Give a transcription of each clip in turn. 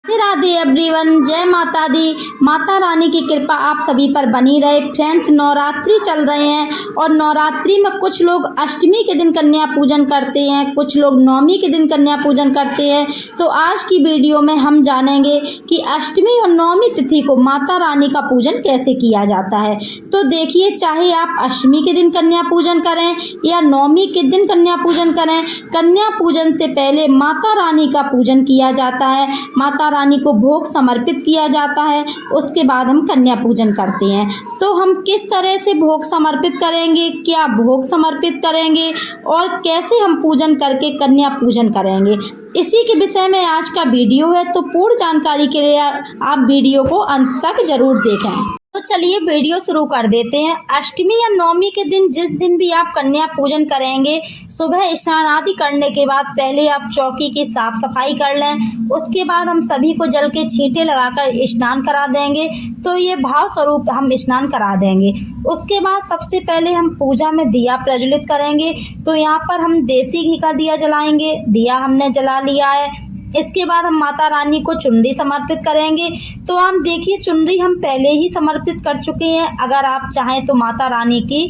Radhe Radhe everyone, जय माता दी। माता रानी की कृपा आप सभी पर बनी रहे। फ्रेंड्स, नवरात्रि चल रहे हैं और नवरात्रि में कुछ लोग अष्टमी के दिन कन्या पूजन करते हैं, कुछ लोग नवमी के दिन कन्या पूजन करते हैं। तो आज की वीडियो में हम जानेंगे कि अष्टमी और नवमी तिथि को माता रानी का पूजन कैसे किया जाता है। तो देखिए, चाहे आप अष्टमी के दिन कन्या पूजन करें या नवमी के दिन कन्या पूजन करें, कन्या पूजन से पहले माता रानी का पूजन किया जाता है। माता रानी को भोग समर्पित किया जाता है, उसके बाद हम कन्या पूजन करते हैं। तो हम किस तरह से भोग समर्पित करेंगे, क्या भोग समर्पित करेंगे और कैसे हम पूजन करके कन्या पूजन करेंगे, इसी के विषय में आज का वीडियो है। तो पूर्ण जानकारी के लिए आप वीडियो को अंत तक जरूर देखें। तो चलिए वीडियो शुरू कर देते हैं। अष्टमी या नवमी के दिन, जिस दिन भी आप कन्या पूजन करेंगे, सुबह स्नान आदि करने के बाद पहले आप चौकी की साफ सफाई कर लें। उसके बाद हम सभी को जल के छींटे लगाकर स्नान करा देंगे। तो ये भाव स्वरूप हम स्नान करा देंगे। उसके बाद सबसे पहले हम पूजा में दिया प्रज्वलित करेंगे। तो यहाँ पर हम देसी घी का दिया जलाएंगे। दिया हमने जला लिया है। इसके बाद हम माता रानी को चुनरी समर्पित करेंगे। तो आप देखिए, चुनरी हम पहले ही समर्पित कर चुके हैं। अगर आप चाहें तो माता रानी की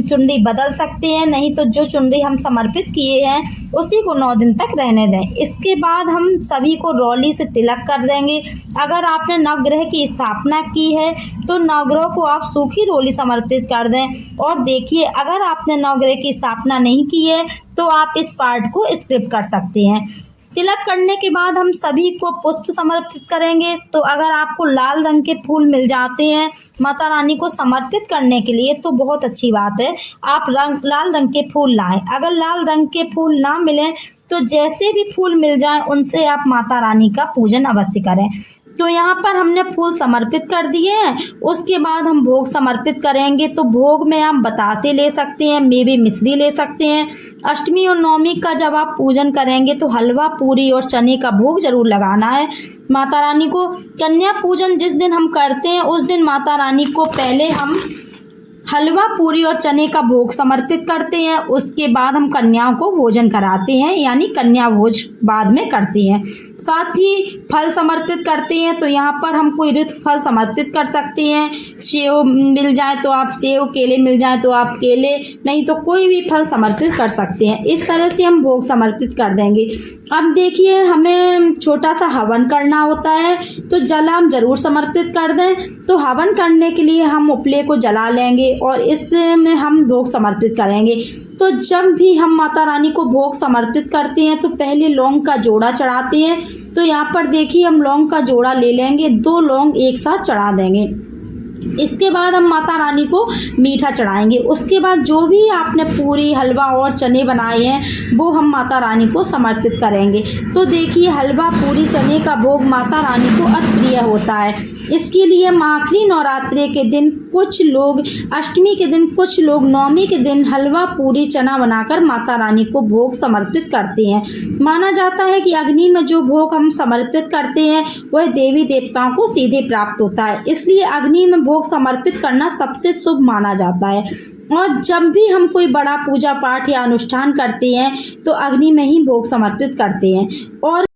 चुनरी बदल सकते हैं, नहीं तो जो चुनरी हम समर्पित किए हैं उसी को 9 दिन तक रहने दें। इसके बाद हम सभी को रौली से तिलक कर देंगे। अगर आपने नवग्रह की स्थापना की है तो नवग्रह को आप सूखी रोली समर्पित कर दें। और देखिए, अगर आपने नवग्रह की स्थापना नहीं की है तो आप इस पार्ट को स्किप कर सकते हैं। तिलक करने के बाद हम सभी को पुष्प समर्पित करेंगे। तो अगर आपको लाल रंग के फूल मिल जाते हैं माता रानी को समर्पित करने के लिए तो बहुत अच्छी बात है, आप लाल रंग के फूल लाएं। अगर लाल रंग के फूल ना मिलें तो जैसे भी फूल मिल जाएं उनसे आप माता रानी का पूजन अवश्य करें। तो यहाँ पर हमने फूल समर्पित कर दिए हैं। उसके बाद हम भोग समर्पित करेंगे। तो भोग में आप बतासे ले सकते हैं, मेवे मिश्री ले सकते हैं। अष्टमी और नवमी का जब आप पूजन करेंगे तो हलवा, पूरी और चने का भोग जरूर लगाना है माता रानी को। कन्या पूजन जिस दिन हम करते हैं उस दिन माता रानी को पहले हम हलवा, पूरी और चने का भोग समर्पित करते हैं। उसके बाद हम कन्याओं को भोजन कराते हैं, यानी कन्या भोज बाद में करते हैं। साथ ही फल समर्पित करते हैं। तो यहाँ पर हम कोई ऋतु फल समर्पित कर सकते हैं। सेव मिल जाए तो आप सेव, केले मिल जाए तो आप केले, नहीं तो कोई भी फल समर्पित कर सकते हैं। इस तरह से हम भोग समर्पित कर देंगे। अब देखिए, हमें छोटा सा हवन करना होता है तो जल हम जरूर समर्पित कर दें। तो हवन करने के लिए हम उपले को जला लेंगे और इसमें हम भोग समर्पित करेंगे। तो जब भी हम माता रानी को भोग समर्पित करते हैं तो पहले लौंग का जोड़ा चढ़ाते हैं। तो यहाँ पर देखिए, हम लौंग का जोड़ा ले लेंगे, 2 लौंग एक साथ चढ़ा देंगे। इसके बाद हम माता रानी को मीठा चढ़ाएंगे। उसके बाद जो भी आपने पूरी, हलवा और चने बनाए हैं वो हम माता रानी को समर्पित करेंगे। तो देखिए, हलवा, पूरी, चने का भोग माता रानी को अति प्रिय होता है। इसके लिए आखिरी नवरात्रि के दिन कुछ लोग, अष्टमी के दिन कुछ लोग, नवमी के दिन हलवा, पूरी, चना बनाकर माता रानी को भोग समर्पित करते हैं। माना जाता है कि अग्नि में जो भोग हम समर्पित करते हैं वह देवी देवताओं को सीधे प्राप्त होता है, इसलिए अग्नि में भोग समर्पित करना सबसे शुभ माना जाता है। और जब भी हम कोई बड़ा पूजा पाठ या अनुष्ठान करते हैं तो अग्नि में ही भोग समर्पित करते हैं।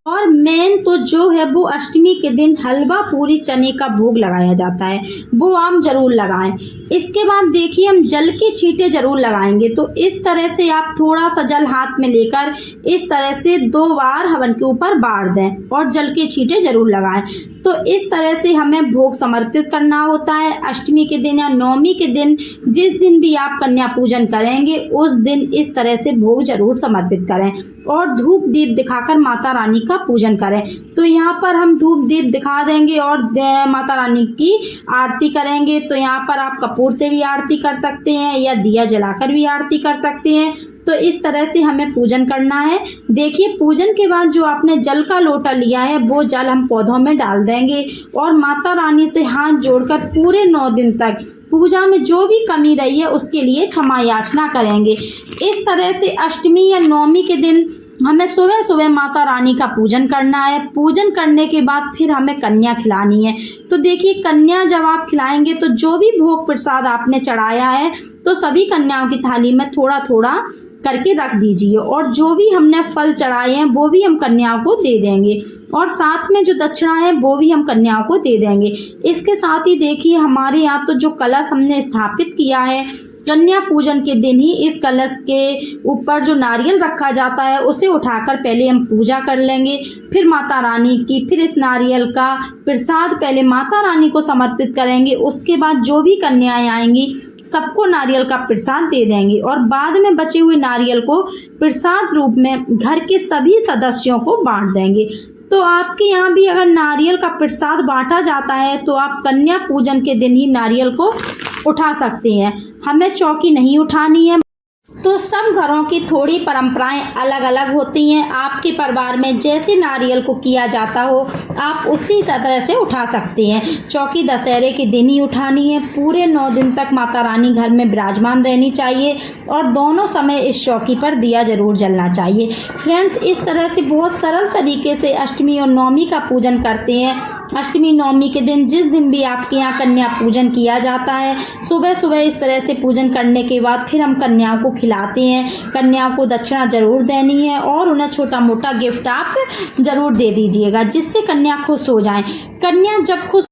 और मेन तो जो है वो अष्टमी के दिन हलवा, पूरी, चने का भोग लगाया जाता है, वो आप जरूर लगाएं। इसके बाद देखिए, हम जल के छींटे जरूर लगाएंगे। तो इस तरह से आप थोड़ा सा जल हाथ में लेकर इस तरह से 2 बार हवन के ऊपर बार दें और जल के छींटे जरूर लगाएं। तो इस तरह से हमें भोग समर्पित करना होता है। अष्टमी के दिन या नवमी के दिन, जिस दिन भी आप कन्या पूजन करेंगे उस दिन इस तरह से भोग जरूर समर्पित करें और धूप दीप दिखाकर माता रानी का पूजन करें। तो यहाँ पर हम धूप दीप दिखा देंगे और माता रानी की आरती करेंगे। तो यहाँ पर आप कपूर से भी आरती कर सकते हैं या दिया जलाकर भी आरती कर सकते हैं। तो इस तरह से हमें पूजन करना है। देखिए, पूजन के बाद जो आपने जल का लोटा लिया है वो जल हम पौधों में डाल देंगे और माता रानी से हाथ जोड़कर पूरे 9 दिन तक पूजा में जो भी कमी रही है उसके लिए क्षमा याचना करेंगे। इस तरह से अष्टमी या नवमी के दिन हमें सुबह सुबह माता रानी का पूजन करना है। पूजन करने के बाद फिर हमें कन्या खिलानी है। तो देखिए, कन्या जब आप खिलाएंगे तो जो भी भोग प्रसाद आपने चढ़ाया है तो सभी कन्याओं की थाली में थोड़ा थोड़ा करके रख दीजिए और जो भी हमने फल चढ़ाए हैं वो भी हम कन्याओं को दे देंगे और साथ में जो दक्षिणा है वो भी हम कन्याओं को दे देंगे। इसके साथ ही देखिए हमारे यहाँ तो जो कलश हमने स्थापित किया है, कन्या पूजन के दिन ही इस कलश के ऊपर जो नारियल रखा जाता है उसे उठाकर पहले हम पूजा कर लेंगे, फिर माता रानी की, फिर इस नारियल का प्रसाद पहले माता रानी को समर्पित करेंगे। उसके बाद जो भी कन्याएं आएंगी सबको नारियल का प्रसाद दे देंगे और बाद में बचे हुए नारियल को प्रसाद रूप में घर के सभी सदस्यों को बांट देंगे। तो आपके यहाँ भी अगर नारियल का प्रसाद बांटा जाता है तो आप कन्या पूजन के दिन ही नारियल को उठा सकते हैं, हमें चौकी नहीं उठानी है। तो सब घरों की थोड़ी परंपराएं अलग अलग होती हैं। आपके परिवार में जैसे नारियल को किया जाता हो आप उसी तरह से उठा सकते हैं। चौकी दशहरे के दिन ही उठानी है। पूरे 9 दिन तक माता रानी घर में विराजमान रहनी चाहिए और दोनों समय इस चौकी पर दिया जरूर जलना चाहिए। फ्रेंड्स, इस तरह से बहुत सरल तरीके से अष्टमी और नवमी का पूजन करते हैं। अष्टमी नवमी के दिन जिस दिन भी आपके यहाँ कन्या पूजन किया जाता है, सुबह सुबह इस तरह से पूजन करने के बाद फिर हम कन्याओं को खिलाते हैं। कन्याओं को दक्षिणा जरूर देनी है और उन्हें छोटा मोटा गिफ्ट आप जरूर दे दीजिएगा जिससे कन्या खुश हो जाएं। कन्या जब खुश